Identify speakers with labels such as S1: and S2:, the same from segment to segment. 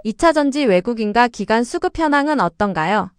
S1: 2차전지 외국인과 기관 수급 현황은 어떤가요?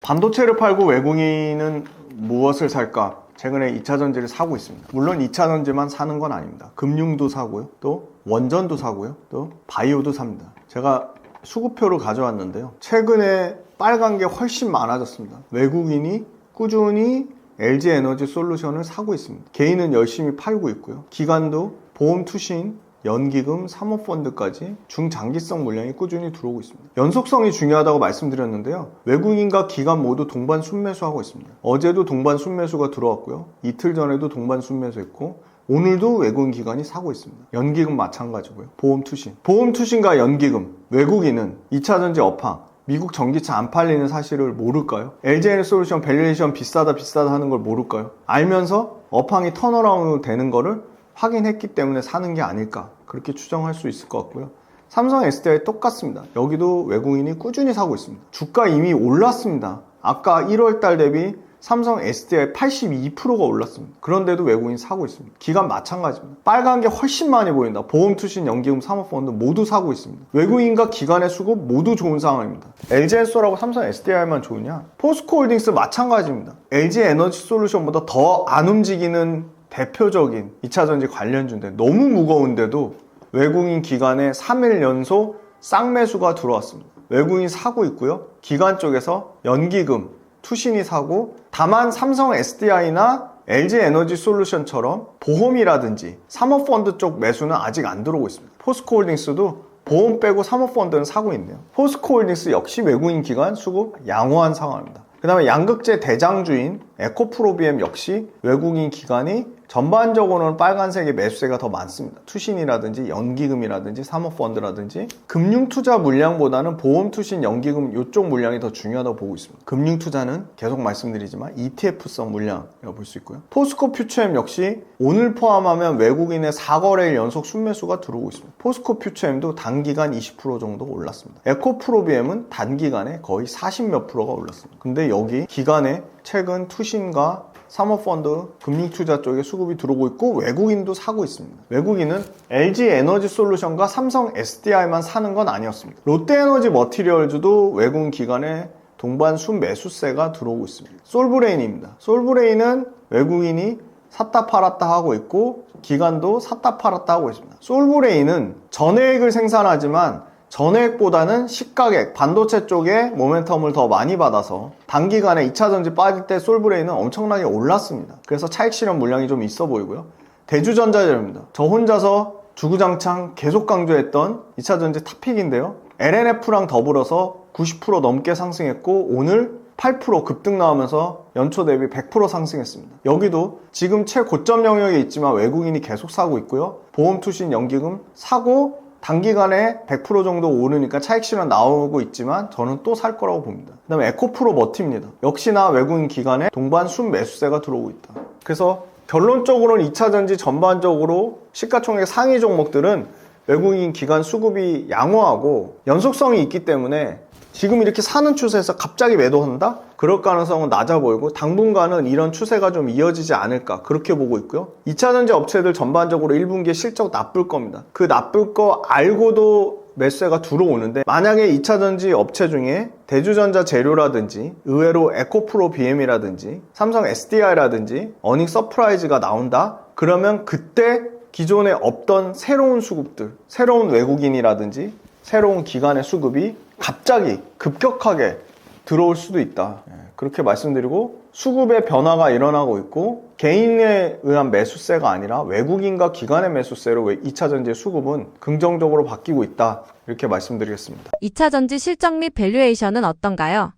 S2: 반도체를 팔고 외국인은 무엇을 살까? 최근에 2차전지를 사고 있습니다. 물론 2차전지만 사는 건 아닙니다. 금융도 사고요. 또 원전도 사고요. 또 바이오도 삽니다. 제가 수급표를 가져왔는데요. 최근에 빨간 게 훨씬 많아졌습니다. 외국인이 꾸준히 LG에너지솔루션을 사고 있습니다. 개인은 열심히 팔고 있고요. 기관도 보험 투신, 연기금, 사모펀드까지 중장기성 물량이 꾸준히 들어오고 있습니다. 연속성이 중요하다고 말씀드렸는데요. 외국인과 기관 모두 동반 순매수하고 있습니다. 어제도 동반 순매수가 들어왔고요. 이틀 전에도 동반 순매수했고 오늘도 외국인 기관이 사고 있습니다. 연기금 마찬가지고요. 보험 투신. 보험 투신과 연기금, 외국인은 2차전지 업황, 미국 전기차 안 팔리는 사실을 모를까요? LG에너지솔루션 밸류에이션 비싸다 하는 걸 모를까요? 알면서 업황이 턴어라운드 되는 거를 확인했기 때문에 사는 게 아닐까, 그렇게 추정할 수 있을 것 같고요. 삼성 SDI 똑같습니다. 여기도 외국인이 꾸준히 사고 있습니다. 주가 이미 올랐습니다. 아까 1월달 대비 삼성 SDI 82%가 올랐습니다. 그런데도 외국인이 사고 있습니다. 기관 마찬가지입니다. 빨간 게 훨씬 많이 보인다. 보험, 투신, 연기금, 사모펀드 모두 사고 있습니다. 외국인과 기관의 수급 모두 좋은 상황입니다. LG엔솔하고 삼성 SDI만 좋으냐? 포스코홀딩스 마찬가지입니다. LG에너지솔루션보다 더 안 움직이는 대표적인 2차전지 관련주인데 너무 무거운데도 외국인 기관에 3일 연속 쌍매수가 들어왔습니다. 외국인이 사고 있고요. 기관 쪽에서 연기금, 투신이 사고, 다만 삼성 SDI나 LG에너지솔루션처럼 보험이라든지 사모펀드 쪽 매수는 아직 안 들어오고 있습니다. 포스코홀딩스도 보험 빼고 사모펀드는 사고 있네요. 포스코홀딩스 역시 외국인 기관 수급 양호한 상황입니다. 그 다음에 양극재 대장주인 에코프로비엠 역시 외국인 기관이 전반적으로는 빨간색의 매수세가 더 많습니다. 투신이라든지 연기금이라든지 사모펀드라든지 금융투자 물량보다는 보험, 투신, 연기금 이쪽 물량이 더 중요하다고 보고 있습니다. 금융투자는 계속 말씀드리지만 ETF성 물량이라고 볼 수 있고요. 포스코 퓨처엠 역시 오늘 포함하면 외국인의 4거래일 연속 순매수가 들어오고 있습니다. 포스코 퓨처엠도 단기간 20% 정도 올랐습니다. 에코프로비엠은 단기간에 거의 40몇 프로가 올랐습니다. 근데 여기 기간에 최근 투신과 사모펀드, 금융투자 쪽에 수급이 들어오고 있고 외국인도 사고 있습니다. 외국인은 LG에너지솔루션과 삼성 SDI만 사는 건 아니었습니다. 롯데에너지 머티리얼즈도 외국인 기관에 동반 순매수세가 들어오고 있습니다. 솔브레인입니다. 솔브레인은 외국인이 샀다 팔았다 하고 있고 기관도 샀다 팔았다 하고 있습니다. 솔브레인은 전해액을 생산하지만 전액보다는 시가액, 반도체 쪽에 모멘텀을 더 많이 받아서 단기간에 2차전지 빠질 때 솔브레인은 엄청나게 올랐습니다. 그래서 차익 실현 물량이 좀 있어 보이고요. 대주전자재료입니다. 저 혼자서 주구장창 계속 강조했던 2차전지 탑픽인데요. LNF랑 더불어서 90% 넘게 상승했고 오늘 8% 급등 나오면서 연초 대비 100% 상승했습니다. 여기도 지금 최고점 영역에 있지만 외국인이 계속 사고 있고요. 보험, 투신, 연기금 사고 단기간에 100% 정도 오르니까 차익 실현 나오고 있지만 저는 또 살 거라고 봅니다. 그 다음에 에코프로 머티입니다. 역시나 외국인 기관에 동반 순매수세가 들어오고 있다. 그래서 결론적으로는 2차전지 전반적으로 시가총액 상위 종목들은 외국인 기관 수급이 양호하고 연속성이 있기 때문에 지금 이렇게 사는 추세에서 갑자기 매도한다? 그럴 가능성은 낮아 보이고 당분간은 이런 추세가 좀 이어지지 않을까, 그렇게 보고 있고요. 2차전지 업체들 전반적으로 1분기에 실적 나쁠 겁니다. 그 나쁠 거 알고도 매수세가 들어오는데 만약에 2차전지 업체 중에 대주전자 재료라든지 의외로 에코프로 BM이라든지 삼성 SDI라든지 어닝 서프라이즈가 나온다? 그러면 그때 기존에 없던 새로운 수급들, 새로운 외국인이라든지 새로운 기관의 수급이 갑자기 급격하게 들어올 수도 있다. 그렇게 말씀드리고 수급의 변화가 일어나고 있고 개인에 의한 매수세가 아니라 외국인과 기관의 매수세로 2차전지의 수급은 긍정적으로 바뀌고 있다. 이렇게 말씀드리겠습니다.
S1: 2차전지 실적 및 밸류에이션은 어떤가요?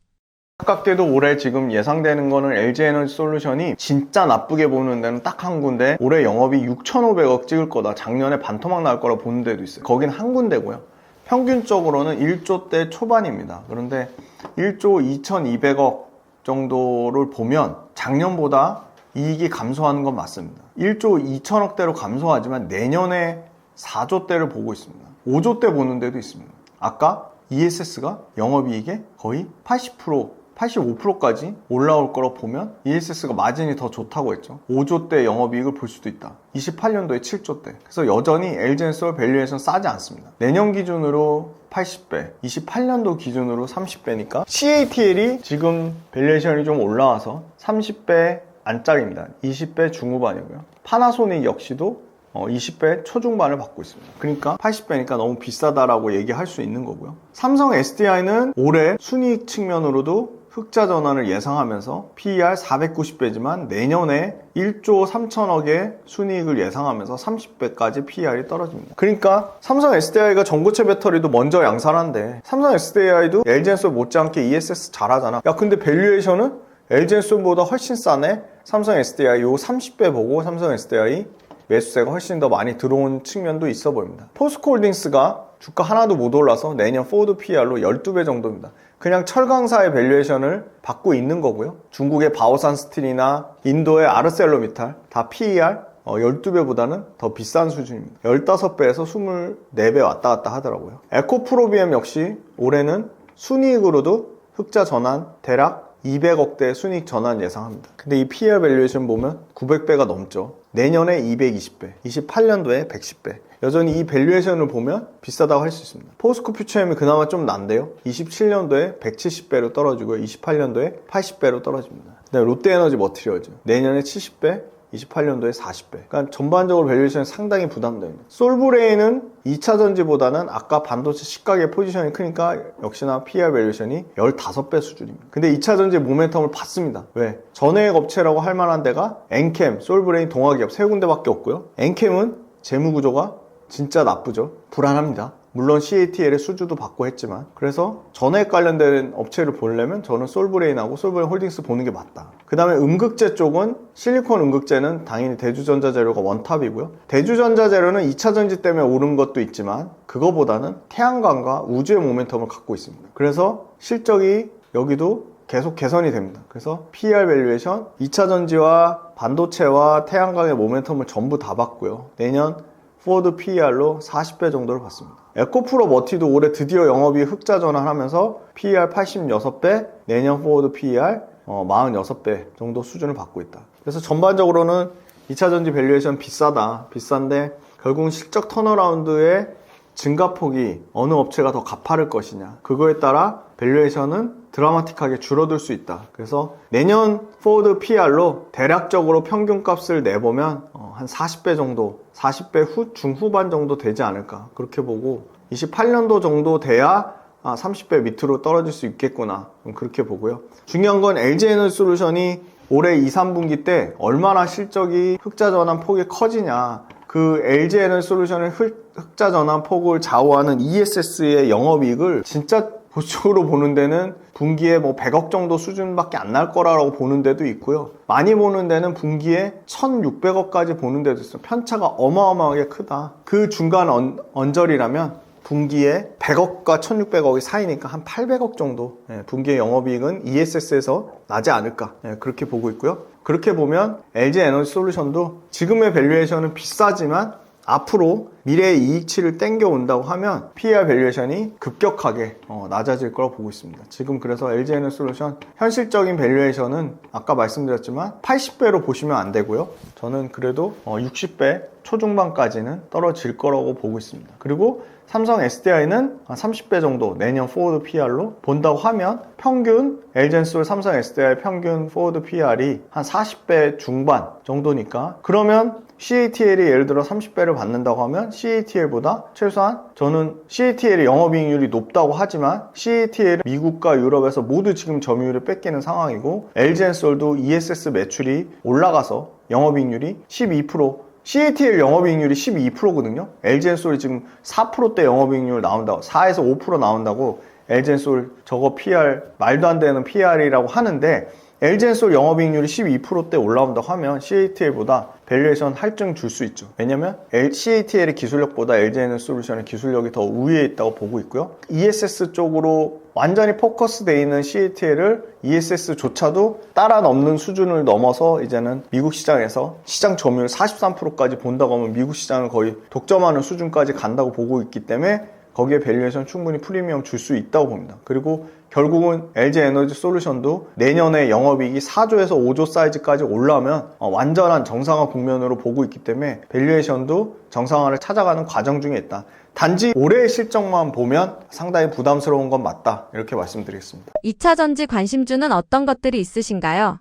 S2: 안타깝게도 올해 지금 예상되는 거는 LG에너지솔루션이 진짜 나쁘게 보는 데는 딱 한 군데, 올해 영업이 6,500억 찍을 거다. 작년에 반토막 날 거라 보는 데도 있어요. 거긴 한 군데고요. 평균적으로는 1조대 초반입니다. 그런데 1조 2,200억 정도를 보면 작년보다 이익이 감소하는 건 맞습니다. 1조 2천억대로 감소하지만 내년에 4조대를 보고 있습니다. 5조대 보는 데도 있습니다. 아까 ESS가 영업이익의 거의 80%, 85%까지 올라올 거로 보면 ESS가 마진이 더 좋다고 했죠. 5조대 영업이익을 볼 수도 있다. 28년도에 7조대. 그래서 여전히 LG엔솔 밸류에이션 싸지 않습니다. 내년 기준으로 80배, 28년도 기준으로 30배니까 CATL이 지금 밸류에이션이 좀 올라와서 30배 안짝입니다. 20배 중후반이고요. 파나소닉 역시도 20배 초중반을 받고 있습니다. 그러니까 80배니까 너무 비싸다라고 얘기할 수 있는 거고요. 삼성 SDI는 올해 순이익 측면으로도 흑자 전환을 예상하면서 PER 490배지만 내년에 1조 3천억의 순이익을 예상하면서 30배까지 PER이 떨어집니다. 그러니까 삼성 SDI가 전고체 배터리도 먼저 양산한데 삼성 SDI도 LG엔솔 못지않게 ESS 잘하잖아. 야 근데 밸류에이션은 LG엔솔보다 훨씬 싸네? 삼성 SDI 요 30배 보고 삼성 SDI 매수세가 훨씬 더 많이 들어온 측면도 있어 보입니다. 포스코홀딩스가 주가 하나도 못 올라서 내년 포워드 PER로 12배 정도입니다. 그냥 철강사의 밸류에이션을 받고 있는 거고요. 중국의 바오산 스틸이나 인도의 아르셀로미탈 다 PER 12배보다는 더 비싼 수준입니다. 15배에서 24배 왔다 갔다 하더라고요. 에코프로비엠 역시 올해는 순이익으로도 흑자 전환 대략 200억대 순이익 전환 예상합니다. 근데 이 PER 밸류에이션 보면 900배가 넘죠. 내년에 220배, 28년도에 110배. 여전히 이 밸류에이션을 보면 비싸다고 할 수 있습니다. 포스코 퓨처엠이 그나마 좀 난데요. 27년도에 170배로 떨어지고요. 28년도에 80배로 떨어집니다. 그다음에 롯데에너지 머티리얼즈 내년에 70배, 28년도에 40배. 그러니까 전반적으로 밸류에이션이 상당히 부담됩니다. 솔브레인은 2차 전지보다는 아까 반도체 식각의 포지션이 크니까 역시나 PER 밸류에이션이 15배 수준입니다. 근데 2차 전지 모멘텀을 받습니다. 왜? 전해액 업체라고 할 만한 데가 엔캠, 솔브레인, 동아기업 세 군데밖에 없고요. 엔캠은 재무 구조가 진짜 나쁘죠. 불안합니다. 물론 CATL의 수주도 받고 했지만 그래서 전해액 관련된 업체를 보려면 저는 솔브레인하고 솔브레인 홀딩스 보는 게 맞다. 그 다음에 음극재 쪽은 실리콘 음극재는 당연히 대주전자재료가 원탑이고요. 대주전자재료는 2차 전지 때문에 오른 것도 있지만 그거보다는 태양광과 우주의 모멘텀을 갖고 있습니다. 그래서 실적이 여기도 계속 개선이 됩니다. 그래서 PER 밸류에이션 2차 전지와 반도체와 태양광의 모멘텀을 전부 다 받고요. 내년 포워드 PER로 40배 정도를 받습니다. 에코프로 머티도 올해 드디어 영업이익 흑자 전환하면서 PER 86배, 내년 포워드 PER 46배 정도 수준을 받고 있다. 그래서 전반적으로는 2차 전지 밸류에이션 비싼데 결국은 실적 턴어라운드의 증가폭이 어느 업체가 더 가파를 것이냐, 그거에 따라 밸류에이션은 드라마틱하게 줄어들 수 있다. 그래서 내년 포워드 PER로 대략적으로 평균값을 내보면 한 40배 정도, 40배 중후반 정도 되지 않을까 그렇게 보고 28년도 정도 돼야 30배 밑으로 떨어질 수 있겠구나 그렇게 보고요. 중요한 건 LG에너지솔루션이 올해 2, 3분기 때 얼마나 실적이 흑자 전환 폭이 커지냐, 그 LG에너지솔루션의 흑자 전환 폭을 좌우하는 ESS의 영업이익을 진짜 보수적으로 보는 데는 분기에 100억 정도 수준밖에 안 날 거라고 보는 데도 있고요. 많이 보는 데는 분기에 1600억까지 보는 데도 있어요. 편차가 어마어마하게 크다. 그 중간 언저리라면 분기에 100억과 1600억이 사이니까 한 800억 정도 분기의 영업이익은 ESS에서 나지 않을까 그렇게 보고 있고요. 그렇게 보면 LG에너지솔루션도 지금의 밸류에이션은 비싸지만 앞으로 미래의 이익치를 땡겨온다고 하면 PER 밸류에이션이 급격하게 낮아질 거라고 보고 있습니다. 지금 그래서 LG에너지솔루션 현실적인 밸류에이션은 아까 말씀드렸지만 80배로 보시면 안 되고요. 저는 그래도 60배 초중반까지는 떨어질 거라고 보고 있습니다. 그리고 삼성 SDI는 한 30배 정도 내년 포워드 PER로 본다고 하면 평균 LG엔솔 삼성 SDI 평균 포워드 PER이 한 40배 중반 정도니까, 그러면 CATL이 예를 들어 30배를 받는다고 하면 CATL보다 최소한, 저는 CATL의 영업이익률이 높다고 하지만 CATL은 미국과 유럽에서 모두 지금 점유율을 뺏기는 상황이고 LG엔솔도 ESS 매출이 올라가서 영업이익률이 12%, CATL 영업이익률이 12%거든요. LG엔솔이 지금 4%대 영업이익률 나온다고, 4에서 5% 나온다고 LG엔솔 저거 PR, 말도 안 되는 PR이라고 하는데, LG엔솔 영업이익률이 12%대 올라온다고 하면 CATL보다 밸류에이션 할증 줄 수 있죠. 왜냐면 CATL의 기술력보다 LG에너지솔루션의 기술력이 더 우위에 있다고 보고 있고요. ESS 쪽으로 완전히 포커스되어 있는 CATL을 ESS조차도 따라 넘는 수준을 넘어서 이제는 미국 시장에서 시장 점유율 43%까지 본다고 하면 미국 시장을 거의 독점하는 수준까지 간다고 보고 있기 때문에 거기에 밸류에이션 충분히 프리미엄 줄 수 있다고 봅니다. 그리고 결국은 LG에너지솔루션도 내년에 영업이익이 4조에서 5조 사이즈까지 올라오면 완전한 정상화 국면으로 보고 있기 때문에 밸류에이션도 정상화를 찾아가는 과정 중에 있다. 단지 올해의 실적만 보면 상당히 부담스러운 건 맞다. 이렇게 말씀드리겠습니다.
S1: 2차전지 관심주는 어떤 것들이 있으신가요?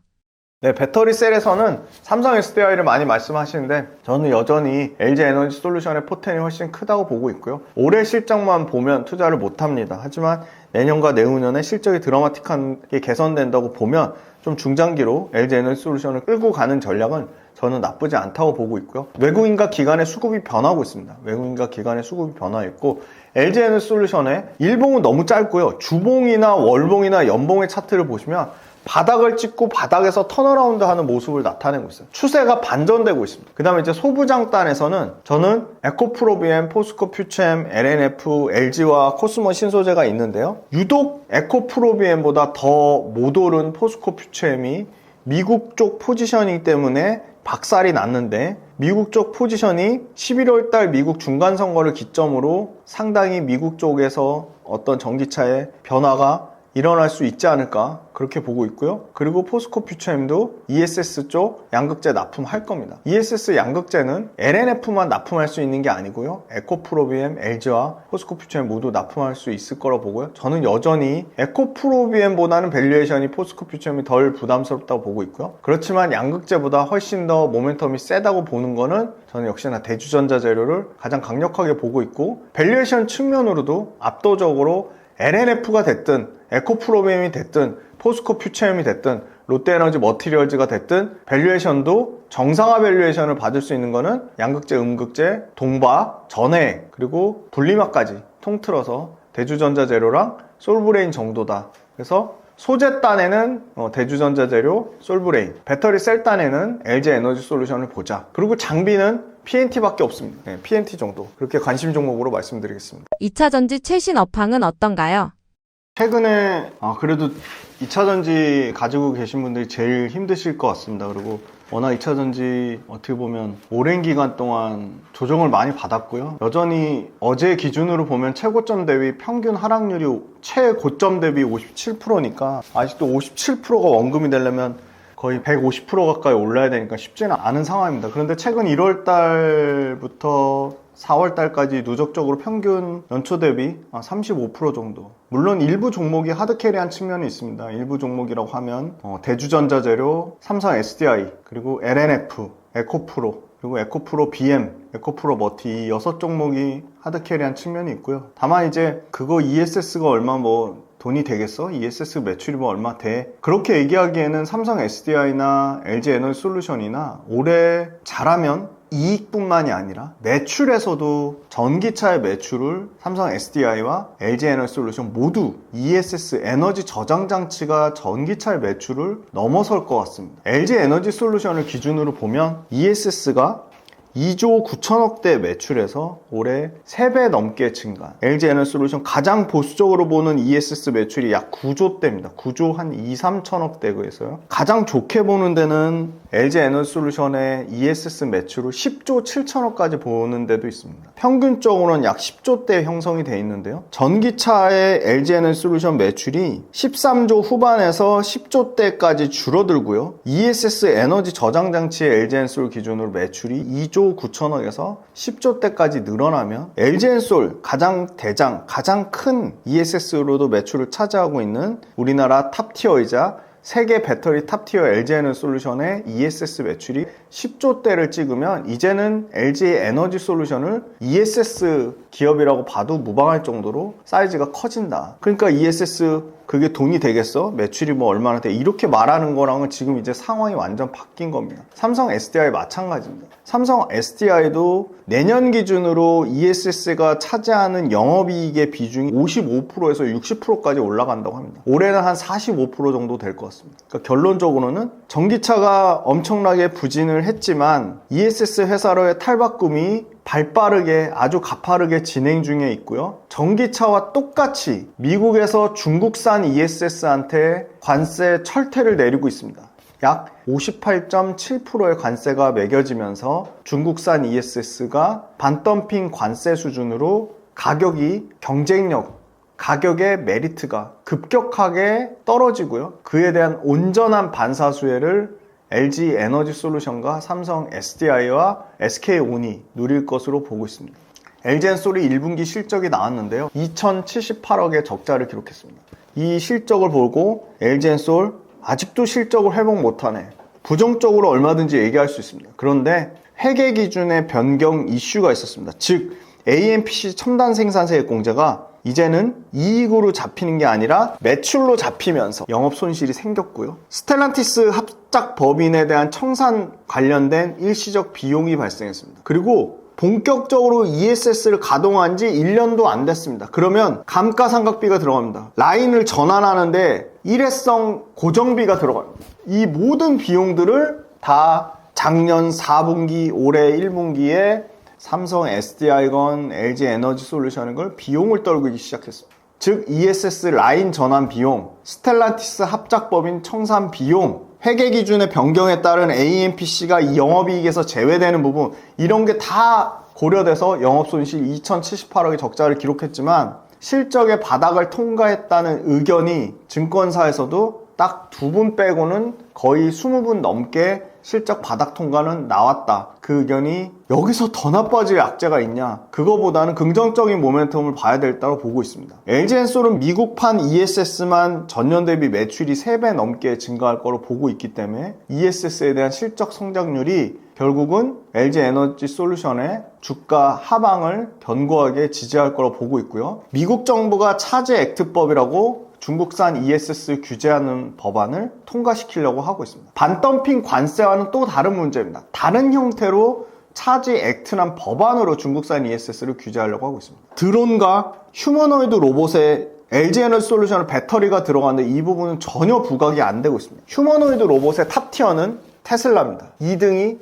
S2: 네, 배터리 셀에서는 삼성 SDI를 많이 말씀하시는데 저는 여전히 LG에너지솔루션의 포텐이 훨씬 크다고 보고 있고요. 올해 실적만 보면 투자를 못합니다. 하지만 내년과 내후년에 실적이 드라마틱하게 개선된다고 보면 좀 중장기로 LG에너지솔루션을 끌고 가는 전략은 저는 나쁘지 않다고 보고 있고요. 외국인과 기관의 수급이 변하고 있습니다. 외국인과 기관의 수급이 변화했고 LG에너지솔루션의 일봉은 너무 짧고요. 주봉이나 월봉이나 연봉의 차트를 보시면 바닥을 찍고 바닥에서 턴어라운드 하는 모습을 나타내고 있어요. 추세가 반전되고 있습니다. 그 다음에 이제 소부장단에서는 저는 에코프로비엠, 포스코 퓨처엠, LNF, LG와 코스모 신소재가 있는데요. 유독 에코프로비엠보다 더 못 오른 포스코 퓨처엠이 미국 쪽 포지션이기 때문에 박살이 났는데 미국 쪽 포지션이 11월 달 미국 중간선거를 기점으로 상당히 미국 쪽에서 어떤 전기차의 변화가 일어날 수 있지 않을까 그렇게 보고 있고요. 그리고 포스코 퓨처엠도 ESS 쪽 양극재 납품할 겁니다. ESS 양극재는 LNF만 납품할 수 있는 게 아니고요. 에코프로비엠, LG와 포스코 퓨처엠 모두 납품할 수 있을 거라고 보고요. 저는 여전히 에코프로비엠보다는 밸류에이션이 포스코 퓨처엠이 덜 부담스럽다고 보고 있고요. 그렇지만 양극재보다 훨씬 더 모멘텀이 세다고 보는 거는 저는 역시나 대주전자 재료를 가장 강력하게 보고 있고 밸류에이션 측면으로도 압도적으로 LNF가 됐든 에코프로비엠이 됐든 포스코 퓨처엠이 됐든 롯데에너지 머티리얼즈가 됐든 밸류에이션도 정상화 밸류에이션을 받을 수 있는 거는 양극재, 음극재, 동바, 전해 그리고 분리막까지 통틀어서 대주전자 재료랑 솔브레인 정도다. 그래서 소재 단에는 대주전자 재료, 솔브레인, 배터리 셀 단에는 LG에너지솔루션을 보자. 그리고 장비는 PNT밖에 없습니다. 네, PNT 정도. 그렇게 관심 종목으로 말씀드리겠습니다.
S1: 2차전지 최신 업황은 어떤가요?
S2: 최근에 그래도 2차전지 가지고 계신 분들이 제일 힘드실 것 같습니다. 그리고 워낙 2차전지 어떻게 보면 오랜 기간 동안 조정을 많이 받았고요. 여전히 어제 기준으로 보면 최고점 대비 평균 하락률이 최고점 대비 57%니까 아직도 57%가 원금이 되려면 거의 150% 가까이 올라야 되니까 쉽지는 않은 상황입니다. 그런데 최근 1월 달부터 4월 달까지 누적적으로 평균 연초 대비 35% 정도. 물론 일부 종목이 하드캐리한 측면이 있습니다. 일부 종목이라고 하면 대주전자 재료, 삼성 SDI, 그리고 LNF, 에코프로, 그리고 에코프로 BM, 에코프로 머티 이 6종목이 하드캐리한 측면이 있고요. 다만 이제 그거 ESS가 얼마 돈이 되겠어? ESS 매출이 얼마 돼? 그렇게 얘기하기에는 삼성 SDI나 LG에너지솔루션이나 올해 잘하면 이익뿐만이 아니라 매출에서도 전기차의 매출을 삼성 SDI와 LG에너지솔루션 모두 ESS 에너지 저장 장치가 전기차의 매출을 넘어설 것 같습니다. LG에너지솔루션을 기준으로 보면 ESS가 2조 9천억대 매출에서 올해 3배 넘게 증가. LG에너지솔루션 가장 보수적으로 보는 ESS 매출이 약 9조대입니다. 9조 한 2, 3천억대고에서요. 가장 좋게 보는 데는 LG에너지솔루션의 ESS 매출을 10조 7천억까지 보는 데도 있습니다. 평균적으로는 약 10조대 형성이 되어 있는데요. 전기차의 LG에너지솔루션 매출이 13조 후반에서 10조대까지 줄어들고요. ESS 에너지 저장 장치의 LG엔솔 기준으로 매출이 2조 9천억에서 10조대까지 늘어나면 LG엔솔 가장 큰 ESS로도 매출을 차지하고 있는 우리나라 탑티어이자 세계 배터리 탑티어 LG에너지솔루션의 ESS 매출이 10조대를 찍으면 이제는 LG에너지솔루션을 ESS 기업이라고 봐도 무방할 정도로 사이즈가 커진다. 그러니까 ESS 그게 돈이 되겠어? 매출이 얼마나 돼? 이렇게 말하는 거랑은 지금 이제 상황이 완전 바뀐 겁니다. 삼성 SDI 마찬가지입니다. 삼성 SDI도 내년 기준으로 ESS가 차지하는 영업이익의 비중이 55%에서 60%까지 올라간다고 합니다. 올해는 한 45% 정도 될 것 같습니다. 그러니까 결론적으로는 전기차가 엄청나게 부진을 했지만 ESS 회사로의 탈바꿈이 발빠르게 아주 가파르게 진행 중에 있고요. 전기차와 똑같이 미국에서 중국산 ESS한테 관세 철퇴를 내리고 있습니다. 약 58.7%의 관세가 매겨지면서 중국산 ESS가 반덤핑 관세 수준으로 가격이 가격의 메리트가 급격하게 떨어지고요. 그에 대한 온전한 반사수혜를 LG 에너지솔루션과 삼성 SDI와 SK온이 누릴 것으로 보고 있습니다. LG엔솔이 1분기 실적이 나왔는데요. 2078억의 적자를 기록했습니다. 이 실적을 보고 LG엔솔 아직도 실적을 회복 못하네. 부정적으로 얼마든지 얘기할 수 있습니다. 그런데 회계 기준의 변경 이슈가 있었습니다. 즉 AMPC 첨단 생산세액 공제가 이제는 이익으로 잡히는 게 아니라 매출로 잡히면서 영업 손실이 생겼고요. 스텔란티스 합작 법인에 대한 청산 관련된 일시적 비용이 발생했습니다. 그리고 본격적으로 ESS를 가동한 지 1년도 안 됐습니다. 그러면 감가상각비가 들어갑니다. 라인을 전환하는데 일회성 고정비가 들어갑니다. 이 모든 비용들을 다 작년 4분기, 올해 1분기에 삼성 SDI건 LG 에너지솔루션인 걸 비용을 떨구기 시작했습니다. 즉 ESS 라인 전환 비용, 스텔란티스 합작법인 청산 비용, 회계 기준의 변경에 따른 AMPC가 영업이익에서 제외되는 부분, 이런 게 다 고려돼서 영업손실 2078억의 적자를 기록했지만 실적의 바닥을 통과했다는 의견이 증권사에서도 딱 2분 빼고는 거의 20분 넘게 실적 바닥 통과는 나왔다. 그 의견이 여기서 더 나빠질 악재가 있냐? 그거보다는 긍정적인 모멘텀을 봐야 될다고 보고 있습니다. LG엔솔은 미국판 ESS만 전년 대비 매출이 3배 넘게 증가할 거로 보고 있기 때문에 ESS에 대한 실적 성장률이 결국은 LG 에너지 솔루션의 주가 하방을 견고하게 지지할 거로 보고 있고요. 미국 정부가 차제 액트법이라고 중국산 ESS 규제하는 법안을 통과시키려고 하고 있습니다. 반덤핑 관세와는 또 다른 문제입니다. 다른 형태로 차지 액트란 법안으로 중국산 ESS를 규제하려고 하고 있습니다. 드론과 휴머노이드 로봇에 LG 에너지 솔루션의 배터리가 들어가는데 이 부분은 전혀 부각이 안 되고 있습니다. 휴머노이드 로봇의 탑티어는 테슬라입니다. 2등이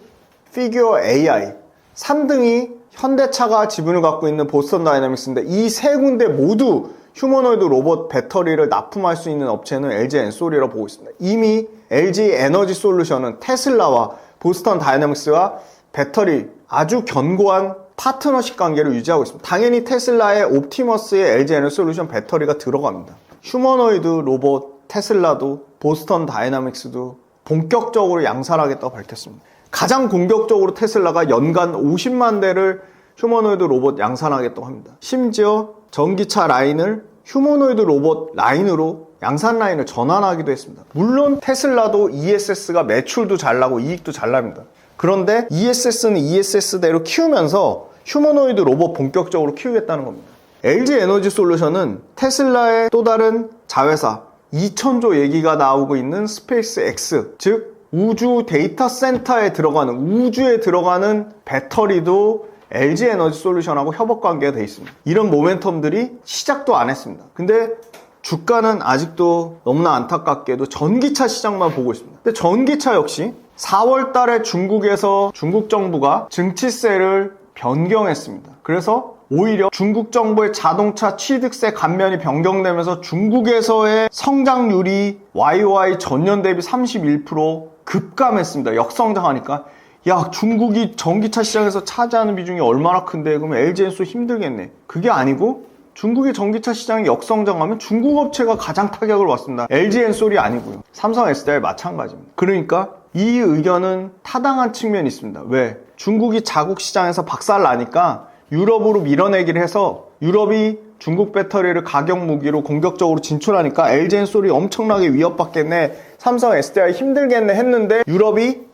S2: 피규어 AI, 3등이 현대차가 지분을 갖고 있는 보스턴 다이내믹스인데 이 세 군데 모두 휴머노이드 로봇 배터리를 납품할 수 있는 업체는 LG 엔솔이라고 보고 있습니다. 이미 LG 에너지 솔루션은 테슬라와 보스턴 다이내믹스와 배터리 아주 견고한 파트너십 관계를 유지하고 있습니다. 당연히 테슬라의 옵티머스의 LG 에너지 솔루션 배터리가 들어갑니다. 휴머노이드 로봇 테슬라도 보스턴 다이내믹스도 본격적으로 양산하겠다고 밝혔습니다. 가장 공격적으로 테슬라가 연간 50만 대를 휴머노이드 로봇 양산하겠다고 합니다. 심지어 전기차 라인을 휴머노이드 로봇 라인으로 양산 라인을 전환하기도 했습니다. 물론 테슬라도 ESS가 매출도 잘 나고 이익도 잘 납니다. 그런데 ESS는 ESS대로 키우면서 휴머노이드 로봇 본격적으로 키우겠다는 겁니다. LG 에너지 솔루션은 테슬라의 또 다른 자회사 2000조 얘기가 나오고 있는 스페이스 X, 즉 우주 데이터 센터에 들어가는, 우주에 들어가는 배터리도 LG 에너지 솔루션하고 협업 관계가 되어 있습니다. 이런 모멘텀들이 시작도 안 했습니다. 근데 주가는 아직도 너무나 안타깝게도 전기차 시장만 보고 있습니다. 근데 전기차 역시 4월 달에 중국에서 중국 정부가 증치세를 변경했습니다. 그래서 오히려 중국 정부의 자동차 취득세 감면이 변경되면서 중국에서의 성장률이 YOY 전년 대비 31% 급감했습니다. 역성장하니까 야, 중국이 전기차 시장에서 차지하는 비중이 얼마나 큰데 그러면 LG엔솔 힘들겠네. 그게 아니고 중국의 전기차 시장이 역성장하면 중국 업체가 가장 타격을 받습니다. LG엔솔이 아니고요. 삼성 SDI 마찬가지입니다. 그러니까 이 의견은 타당한 측면이 있습니다. 왜? 중국이 자국 시장에서 박살나니까 유럽으로 밀어내기를 해서 유럽이 중국 배터리를 가격 무기로 공격적으로 진출하니까 LG엔솔이 엄청나게 위협받겠네, 삼성 SDI 힘들겠네 했는데 유럽이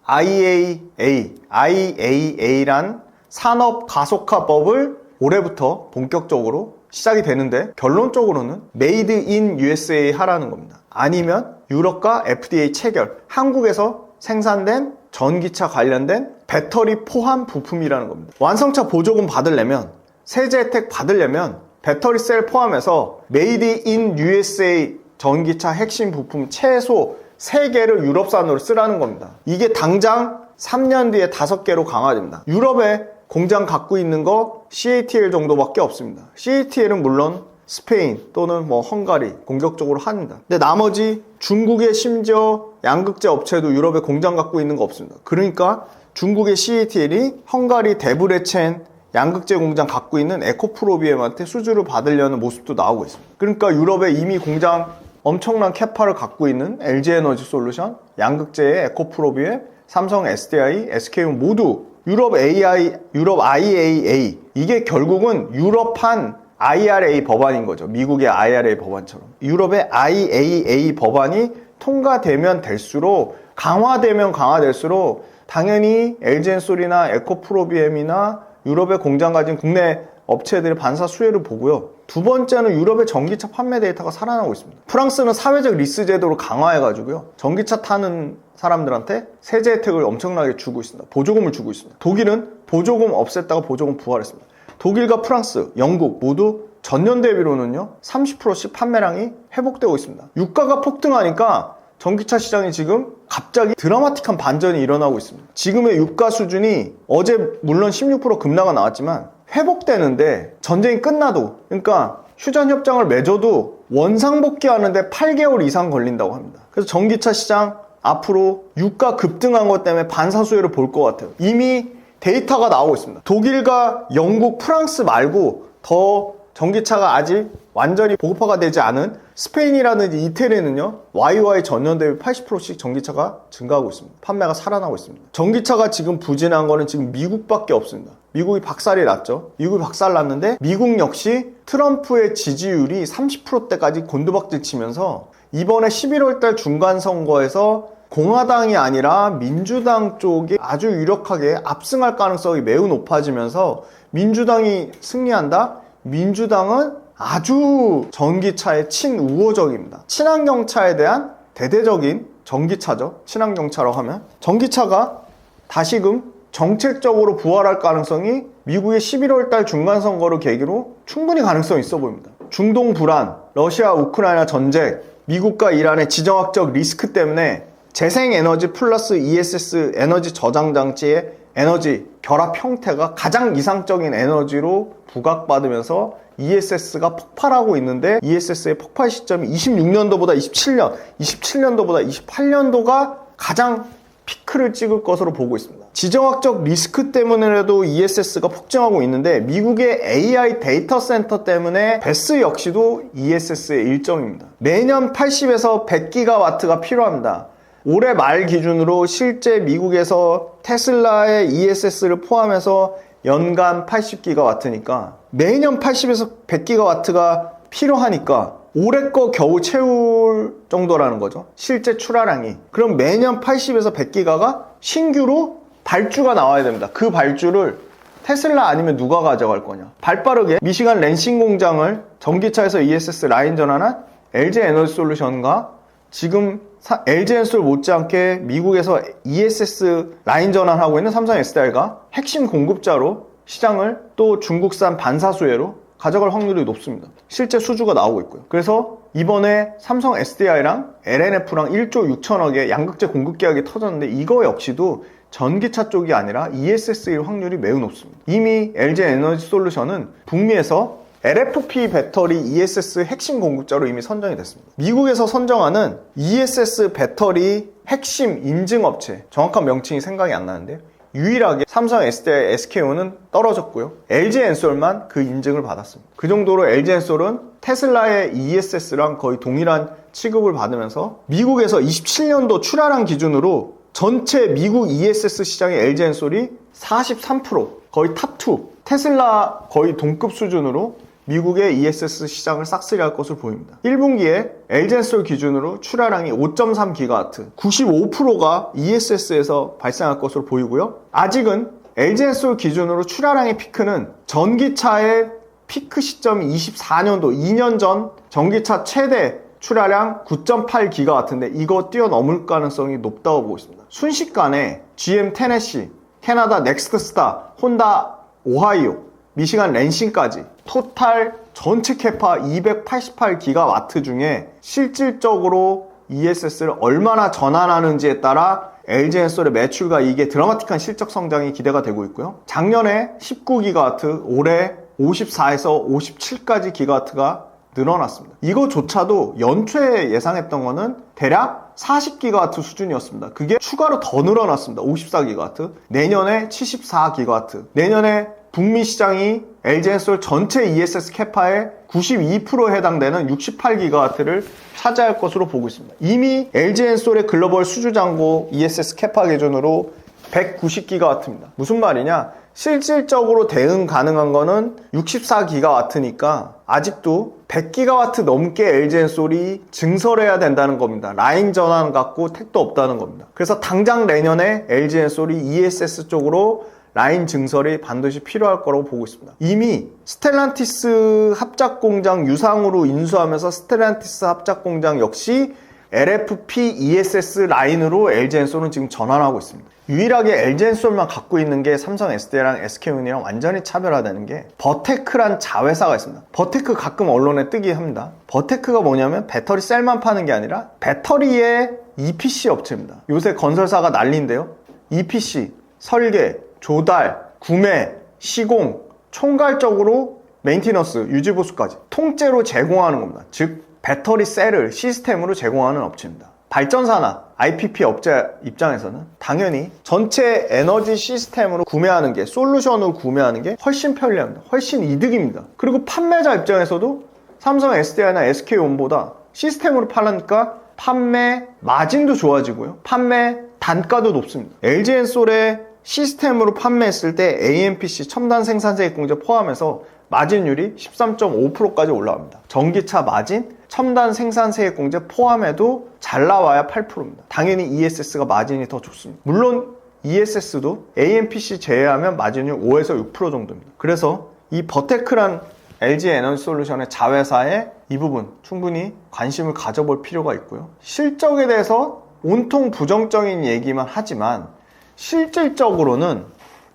S2: IAA란 산업 가속화법을 올해부터 본격적으로 시작이 되는데 결론적으로는 메이드 인 USA 하라는 겁니다. 아니면 유럽과 FDA 체결, 한국에서 생산된 전기차 관련된 배터리 포함 부품이라는 겁니다. 완성차 보조금 받으려면, 세제 혜택 받으려면 배터리 셀 포함해서 메이드 인 USA 전기차 핵심 부품 최소 3개를 유럽산으로 쓰라는 겁니다. 이게 당장 3년 뒤에 5개로 강화됩니다. 유럽에 공장 갖고 있는 거 CATL 정도밖에 없습니다. CATL은 물론 스페인 또는 헝가리 공격적으로 합니다. 근데 나머지 중국의 심지어 양극재 업체도 유럽에 공장 갖고 있는 거 없습니다. 그러니까 중국의 CATL이 헝가리 데브레첸 양극재 공장 갖고 있는 에코프로비엠한테 수주를 받으려는 모습도 나오고 있습니다. 그러니까 유럽에 이미 공장 엄청난 캐파를 갖고 있는 LG에너지솔루션, 양극재의 에코프로비엠, 삼성 SDI, SK온 모두 유럽 IAA, 이게 결국은 유럽판 IRA 법안인 거죠. 미국의 IRA 법안처럼. 유럽의 IAA 법안이 통과되면 될수록, 강화되면 강화될수록 당연히 LG엔솔이나 에코프로비엠이나 유럽의 공장 가진 국내 업체들의 반사 수혜를 보고요. 두 번째는 유럽의 전기차 판매 데이터가 살아나고 있습니다. 프랑스는 사회적 리스 제도를 강화해가지고요. 전기차 타는 사람들한테 세제 혜택을 엄청나게 주고 있습니다. 보조금을 주고 있습니다. 독일은 보조금 없앴다가 보조금 부활했습니다. 독일과 프랑스, 영국 모두 전년 대비로는요 30%씩 판매량이 회복되고 있습니다. 유가가 폭등하니까 전기차 시장이 지금 갑자기 드라마틱한 반전이 일어나고 있습니다. 지금의 유가 수준이 어제 물론 16% 급락은 나왔지만 회복되는데 전쟁이 끝나도, 그러니까 휴전협정을 맺어도 원상복귀하는데 8개월 이상 걸린다고 합니다. 그래서 전기차 시장 앞으로 유가 급등한 것 때문에 반사수혜를 볼 것 같아요. 이미 데이터가 나오고 있습니다. 독일과 영국, 프랑스 말고 더 전기차가 아직 완전히 보급화가 되지 않은 스페인이라든지 이태리는요 YY 전년 대비 80%씩 전기차가 증가하고 있습니다. 판매가 살아나고 있습니다. 전기차가 지금 부진한 거는 지금 미국밖에 없습니다. 미국이 박살이 났죠. 미국이 박살났는데 미국 역시 트럼프의 지지율이 30%대까지 곤두박질 치면서 이번에 11월달 중간선거에서 공화당이 아니라 민주당 쪽이 아주 유력하게 압승할 가능성이 매우 높아지면서 민주당이 승리한다? 민주당은 아주 전기차에 친우호적입니다. 친환경차에 대한 대대적인 전기차죠. 친환경차라고 하면. 전기차가 다시금 정책적으로 부활할 가능성이 미국의 11월달 중간선거를 계기로 충분히 가능성이 있어 보입니다. 중동 불안, 러시아 우크라이나 전쟁, 미국과 이란의 지정학적 리스크 때문에 재생에너지 플러스 ESS 에너지 저장 장치의 에너지 결합 형태가 가장 이상적인 에너지로 부각받으면서 ESS가 폭발하고 있는데 ESS의 폭발 시점이 26년도보다 27년도보다 28년도가 가장 피크를 찍을 것으로 보고 있습니다. 지정학적 리스크 때문에라도 ESS가 폭증하고 있는데 미국의 AI 데이터 센터 때문에 베스 역시도 ESS의 일정입니다. 매년 80에서 100기가와트가 필요합니다. 올해 말 기준으로 실제 미국에서 테슬라의 ESS를 포함해서 연간 80기가와트니까 매년 80에서 100기가와트가 필요하니까 올해 거 겨우 채울 정도라는 거죠. 실제 출하량이. 그럼 매년 80에서 100기가가 신규로 발주가 나와야 됩니다. 그 발주를 테슬라 아니면 누가 가져갈 거냐. 발빠르게 미시간 랜싱 공장을 전기차에서 ESS 라인 전환한 LG에너지솔루션과 지금 LG엔솔 못지않게 미국에서 ESS 라인 전환하고 있는 삼성 SDI가 핵심 공급자로 시장을 또 중국산 반사수혜로 가져갈 확률이 높습니다. 실제 수주가 나오고 있고요. 그래서 이번에 삼성 SDI랑 LNF랑 1조 6천억의 양극재 공급 계약이 터졌는데 이거 역시도 전기차 쪽이 아니라 ESS일 확률이 매우 높습니다. 이미 LG에너지솔루션은 북미에서 LFP 배터리 ESS 핵심 공급자로 이미 선정이 됐습니다. 미국에서 선정하는 ESS 배터리 핵심 인증업체, 정확한 명칭이 생각이 안 나는데요. 유일하게 삼성 SDI, SK온은 떨어졌고요. LG엔솔만 그 인증을 받았습니다. 그 정도로 LG엔솔은 테슬라의 ESS랑 거의 동일한 취급을 받으면서 미국에서 27년도 출하량 기준으로 전체 미국 ESS 시장의 LG엔솔이 43%, 거의 탑2, 테슬라 거의 동급 수준으로 미국의 ESS 시장을 싹쓸이할 것으로 보입니다. 1분기에 LG엔솔 기준으로 출하량이 5.3기가와트, 95%가 ESS에서 발생할 것으로 보이고요. 아직은 LG엔솔 기준으로 출하량의 피크는 전기차의 피크 시점이 24년도, 2년 전 전기차 최대 출하량 9.8기가와트인데 이거 뛰어넘을 가능성이 높다고 보고 있습니다. 순식간에 GM 테네시, 캐나다 넥스트스타, 혼다 오하이오, 미시간 랜싱까지 토탈 전체 캐파 288기가와트 중에 실질적으로 ESS를 얼마나 전환하는지에 따라 LG엔솔의 매출과 이게 드라마틱한 실적 성장이 기대가 되고 있고요. 작년에 19기가와트, 올해 54에서 57까지 기가와트가 늘어났습니다. 이거조차도 연초에 예상했던 거는 대략 40기가와트 수준이었습니다. 그게 추가로 더 늘어났습니다. 54기가와트. 내년에 74기가와트. 내년에 북미 시장이 LG&솔 전체 ESS 캐파의 92%에 해당되는 68GW를 차지할 것으로 보고 있습니다. 이미 LG&솔의 글로벌 수주잔고 ESS 캐파 기준으로 190GW입니다. 무슨 말이냐? 실질적으로 대응 가능한 거는 64GW니까 아직도 100GW 넘게 LG&솔이 증설해야 된다는 겁니다. 라인 전환 갖고 택도 없다는 겁니다. 그래서 당장 내년에 LG&솔이 ESS 쪽으로 라인 증설이 반드시 필요할 거라고 보고 있습니다. 이미 스텔란티스 합작공장 유상으로 인수하면서 스텔란티스 합작공장 역시 LFP ESS 라인으로 LG&솔은 지금 전환하고 있습니다. 유일하게 LG&솔만 갖고 있는 게 삼성 SDI랑 SK운이랑 완전히 차별화되는 게 버테크란 자회사가 있습니다. 버테크 가끔 언론에 뜨기 합니다. 버테크가 뭐냐면 배터리 셀만 파는 게 아니라 배터리의 EPC 업체입니다. 요새 건설사가 난리인데요. EPC, 설계, 조달, 구매, 시공, 총괄적으로 메인티너스, 유지보수까지 통째로 제공하는 겁니다. 즉 배터리 셀을 시스템으로 제공하는 업체입니다. 발전사나 IPP 업체 입장에서는 당연히 전체 에너지 시스템으로 구매하는 게, 솔루션으로 구매하는 게 훨씬 편리합니다. 훨씬 이득입니다. 그리고 판매자 입장에서도 삼성 SDI나 SK온보다 시스템으로 팔으니까 판매 마진도 좋아지고요. 판매 단가도 높습니다. LG&솔의 시스템으로 판매했을 때 AMPC 첨단 생산세액공제 포함해서 마진율이 13.5%까지 올라갑니다. 전기차 마진, 첨단 생산세액공제 포함해도 잘 나와야 8%입니다. 당연히 ESS가 마진이 더 좋습니다. 물론 ESS도 AMPC 제외하면 마진율 5에서 6% 정도입니다. 그래서 이 버테크란 LG에너지솔루션의 자회사에 이 부분 충분히 관심을 가져볼 필요가 있고요. 실적에 대해서 온통 부정적인 얘기만 하지만 실질적으로는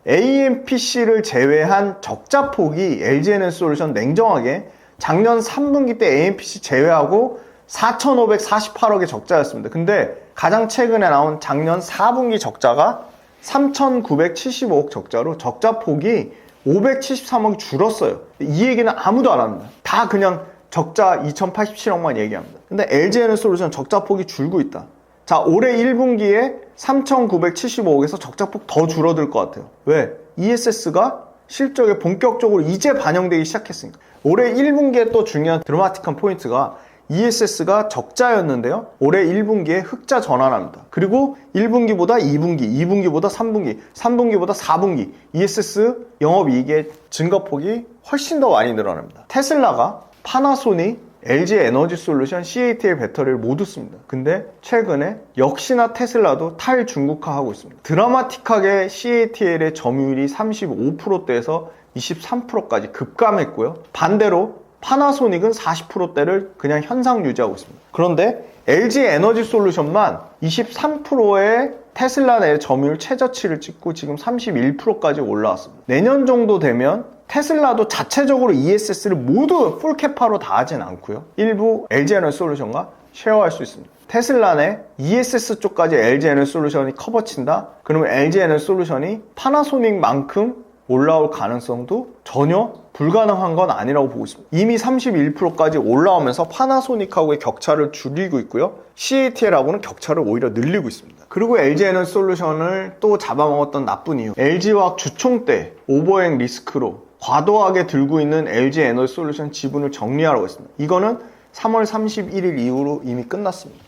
S2: AMPC를 제외한 적자폭이 LG에너지솔루션 냉정하게 작년 3분기 때 AMPC 제외하고 4,548억의 적자였습니다. 근데 가장 최근에 나온 작년 4분기 적자가 3,975억 적자로 적자폭이 573억이 줄었어요. 이 얘기는 아무도 안 합니다. 다 그냥 적자 2,087억만 얘기합니다. 근데 LG에너지솔루션 적자폭이 줄고 있다. 자, 올해 1분기에 3,975억에서 적자폭 더 줄어들 것 같아요. 왜? ESS가 실적에 본격적으로 이제 반영되기 시작했으니까. 올해 1분기에 또 중요한 드라마틱한 포인트가 ESS가 적자였는데요. 올해 1분기에 흑자 전환합니다. 그리고 1분기보다 2분기, 2분기보다 3분기, 3분기보다 4분기 ESS 영업이익의 증가폭이 훨씬 더 많이 늘어납니다. 테슬라가 파나소닉, LG에너지솔루션, CATL 배터리를 모두 씁니다. 근데 최근에 역시나 테슬라도 탈중국화하고 있습니다. 드라마틱하게 CATL의 점유율이 35%대에서 23%까지 급감했고요. 반대로 파나소닉은 40%대를 그냥 현상 유지하고 있습니다. 그런데 LG에너지솔루션만 23%의 테슬라 내 점유율 최저치를 찍고 지금 31%까지 올라왔습니다. 내년 정도 되면 테슬라도 자체적으로 ESS를 모두 풀캐파로 다 하진 않고요. 일부 LG에너지솔루션과 쉐어할 수 있습니다. 테슬라 내 ESS 쪽까지 LG에너지솔루션이 커버친다? 그러면 LG에너지솔루션이 파나소닉만큼 올라올 가능성도 전혀 불가능한 건 아니라고 보고 있습니다. 이미 31%까지 올라오면서 파나소닉하고의 격차를 줄이고 있고요. CATL하고는 격차를 오히려 늘리고 있습니다. 그리고 LG에너지솔루션을 또 잡아먹었던 나쁜 이유, LG화학 주총때 오버행 리스크로 과도하게 들고 있는 LG에너지솔루션 지분을 정리하라고 했습니다. 이거는 3월 31일 이후로 이미 끝났습니다.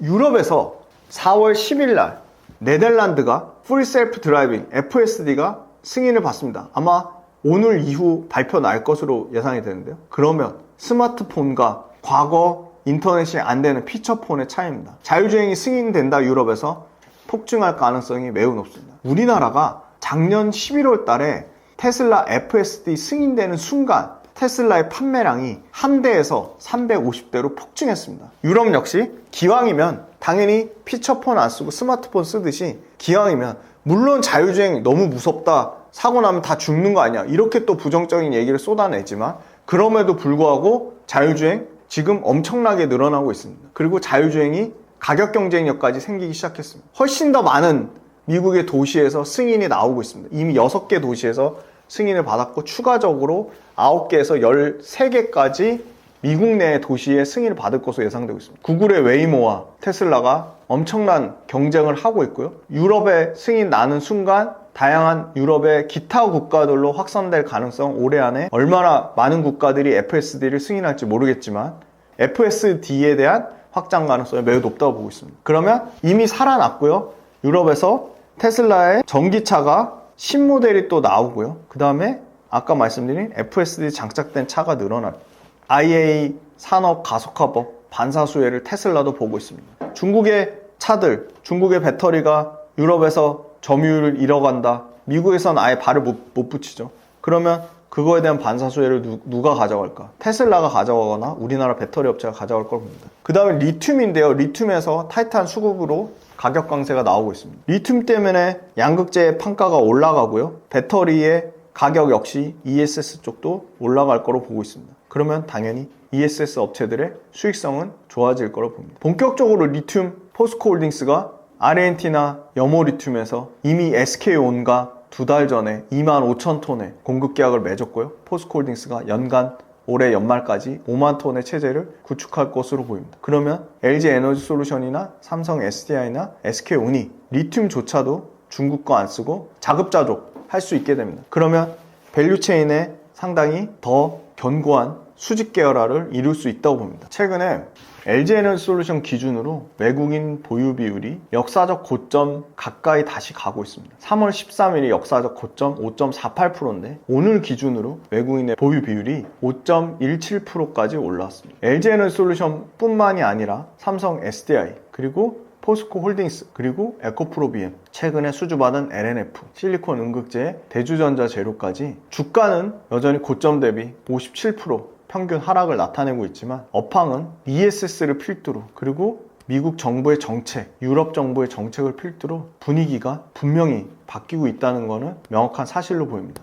S2: 유럽에서 4월 10일 날 네덜란드가 풀 셀프 드라이빙 FSD가 승인을 받습니다. 아마 오늘 이후 발표 날 것으로 예상이 되는데요. 그러면 스마트폰과 과거 인터넷이 안 되는 피처폰의 차이입니다. 자율주행이 승인된다 유럽에서 폭증할 가능성이 매우 높습니다. 우리나라가 작년 11월 달에 테슬라 FSD 승인되는 순간 테슬라의 판매량이 한 대에서 350대로 폭증했습니다. 유럽 역시 기왕이면 당연히 피처폰 안 쓰고 스마트폰 쓰듯이 기왕이면 물론 자율주행 너무 무섭다, 사고 나면 다 죽는 거 아니야, 이렇게 또 부정적인 얘기를 쏟아내지만 그럼에도 불구하고 자율주행 지금 엄청나게 늘어나고 있습니다. 그리고 자율주행이 가격 경쟁력까지 생기기 시작했습니다. 훨씬 더 많은 미국의 도시에서 승인이 나오고 있습니다. 이미 6개 도시에서 승인을 받았고 추가적으로 9개에서 13개까지 미국 내 도시에 승인을 받을 것으로 예상되고 있습니다. 구글의 웨이모와 테슬라가 엄청난 경쟁을 하고 있고요. 유럽에 승인 나는 순간 다양한 유럽의 기타 국가들로 확산될 가능성 올해 안에 얼마나 많은 국가들이 FSD를 승인할지 모르겠지만 FSD에 대한 확장 가능성이 매우 높다고 보고 있습니다. 그러면 이미 살아났고요. 유럽에서 테슬라의 전기차가 신모델이 또 나오고요. 그 다음에 아까 말씀드린 FSD 장착된 차가 늘어납니다. IA 산업 가속화법 반사수혜를 테슬라도 보고 있습니다. 중국의 차들, 중국의 배터리가 유럽에서 점유율을 잃어간다. 미국에서는 아예 발을 못 붙이죠. 그러면 그거에 대한 반사수혜를 누가 가져갈까? 테슬라가 가져가거나 우리나라 배터리 업체가 가져갈 걸 봅니다. 그 다음에 리튬인데요. 리튬에서 타이탄 수급으로 가격 강세가 나오고 있습니다. 리튬 때문에 양극재의 판가가 올라가고요. 배터리의 가격 역시 ESS 쪽도 올라갈 거로 보고 있습니다. 그러면 당연히 ESS 업체들의 수익성은 좋아질 거로 봅니다. 본격적으로 리튬 포스코홀딩스가 아르헨티나 염호 리튬에서 이미 SK온과 2달 전에 25,000톤의 공급 계약을 맺었고요. 포스코홀딩스가 연간 올해 연말까지 5만 톤의 체제를 구축할 것으로 보입니다. 그러면 LG 에너지솔루션이나 삼성 SDI나 SK온이 리튬조차도 중국 거 안 쓰고 자급자족 할 수 있게 됩니다. 그러면 밸류체인에 상당히 더 견고한 수직 계열화를 이룰 수 있다고 봅니다. 최근에 LG 에너지솔루션 기준으로 외국인 보유 비율이 역사적 고점 가까이 다시 가고 있습니다. 3월 13일이 역사적 고점 5.48%인데 오늘 기준으로 외국인의 보유 비율이 5.17%까지 올라왔습니다. LG 에너지솔루션 뿐만이 아니라 삼성 SDI 그리고 포스코 홀딩스 그리고 에코프로비엠 최근에 수주받은 LNF 실리콘 음극재 대주전자 재료까지 주가는 여전히 고점 대비 57% 평균 하락을 나타내고 있지만 업황은 ESS를 필두로 그리고 미국 정부의 정책, 유럽 정부의 정책을 필두로 분위기가 분명히 바뀌고 있다는 것은 명확한 사실로 보입니다.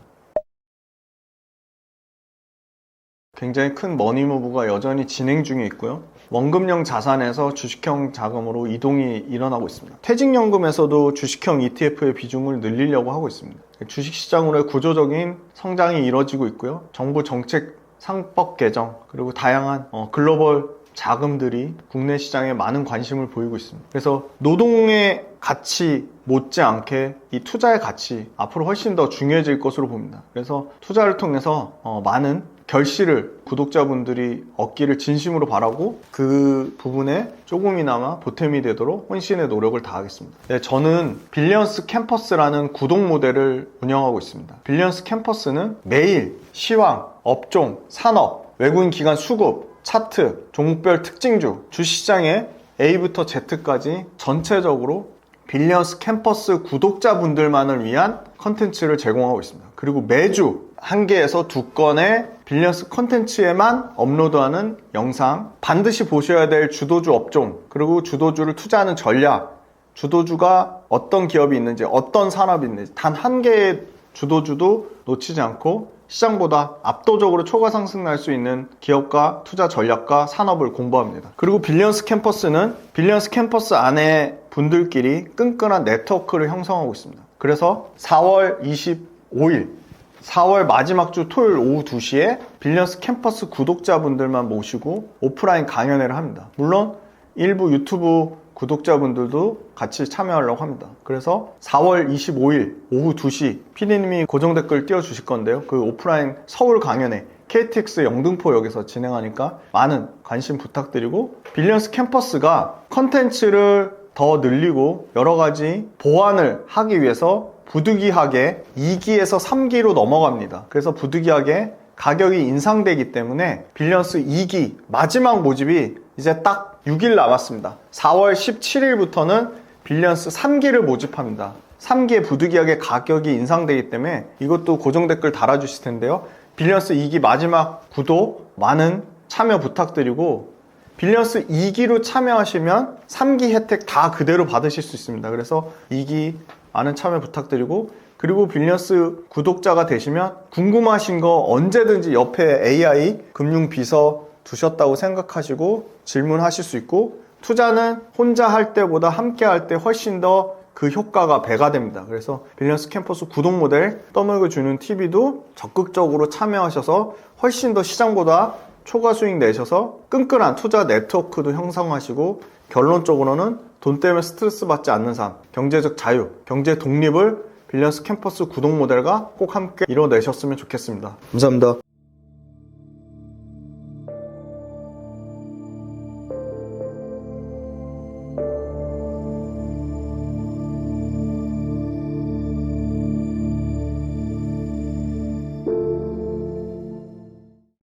S2: 굉장히 큰 머니무브가 여전히 진행 중에 있고요. 원금형 자산에서 주식형 자금으로 이동이 일어나고 있습니다. 퇴직연금에서도 주식형 ETF의 비중을 늘리려고 하고 있습니다. 주식시장으로의 구조적인 성장이 이뤄지고 있고요. 정부 정책 상법 개정 그리고 다양한 글로벌 자금들이 국내 시장에 많은 관심을 보이고 있습니다. 그래서 노동의 가치 못지않게 이 투자의 가치 앞으로 훨씬 더 중요해질 것으로 봅니다. 그래서 투자를 통해서 많은 결실을 구독자분들이 얻기를 진심으로 바라고 그 부분에 조금이나마 보탬이 되도록 혼신의 노력을 다하겠습니다. 네, 저는 빌리언스 캠퍼스라는 구독 모델을 운영하고 있습니다. 빌리언스 캠퍼스는 매일 시황, 업종, 산업, 외국인 기관 수급, 차트, 종목별 특징주, 주시장의 A부터 Z까지 전체적으로 빌리언스 캠퍼스 구독자분들만을 위한 컨텐츠를 제공하고 있습니다. 그리고 매주 1개에서 2건의 빌리언스 컨텐츠에만 업로드하는 영상, 반드시 보셔야 될 주도주 업종, 그리고 주도주를 투자하는 전략, 주도주가 어떤 기업이 있는지, 어떤 산업이 있는지 단 1개의 주도주도 놓치지 않고 시장보다 압도적으로 초과 상승 날 수 있는 기업과 투자 전략과 산업을 공부합니다. 그리고 빌리언스 캠퍼스는 빌리언스 캠퍼스 안에 분들끼리 끈끈한 네트워크를 형성하고 있습니다. 그래서 4월 25일 4월 마지막 주 토요일 오후 2시에 빌리언스 캠퍼스 구독자분들만 모시고 오프라인 강연회를 합니다. 물론 일부 유튜브 구독자분들도 같이 참여하려고 합니다. 그래서 4월 25일 오후 2시 PD님이 고정 댓글 띄워주실 건데요. 그 오프라인 서울 강연회 KTX 영등포역에서 진행하니까 많은 관심 부탁드리고 빌리언스 캠퍼스가 컨텐츠를 더 늘리고 여러 가지 보완을 하기 위해서 부득이하게 2기에서 3기로 넘어갑니다. 그래서 부득이하게 가격이 인상되기 때문에 빌리언스 2기 마지막 모집이 이제 딱 6일 남았습니다. 4월 17일부터는 빌리언스 3기를 모집합니다. 3기에 부득이하게 가격이 인상되기 때문에 이것도 고정 댓글 달아주실 텐데요. 빌리언스 2기 마지막 구독 많은 참여 부탁드리고 빌리언스 2기로 참여하시면 3기 혜택 다 그대로 받으실 수 있습니다. 그래서 2기 많은 참여 부탁드리고 그리고 빌리언스 구독자가 되시면 궁금하신 거 언제든지 옆에 AI 금융비서 두셨다고 생각하시고 질문하실 수 있고 투자는 혼자 할 때보다 함께 할 때 훨씬 더 그 효과가 배가 됩니다. 그래서 빌리언스 캠퍼스 구독 모델 떠먹여 주는 TV도 적극적으로 참여하셔서 훨씬 더 시장보다 초과 수익 내셔서 끈끈한 투자 네트워크도 형성하시고 결론적으로는 돈 때문에 스트레스 받지 않는 삶, 경제적 자유, 경제 독립을 빌리언스 캠퍼스 구독 모델과 꼭 함께 이뤄내셨으면 좋겠습니다. 감사합니다.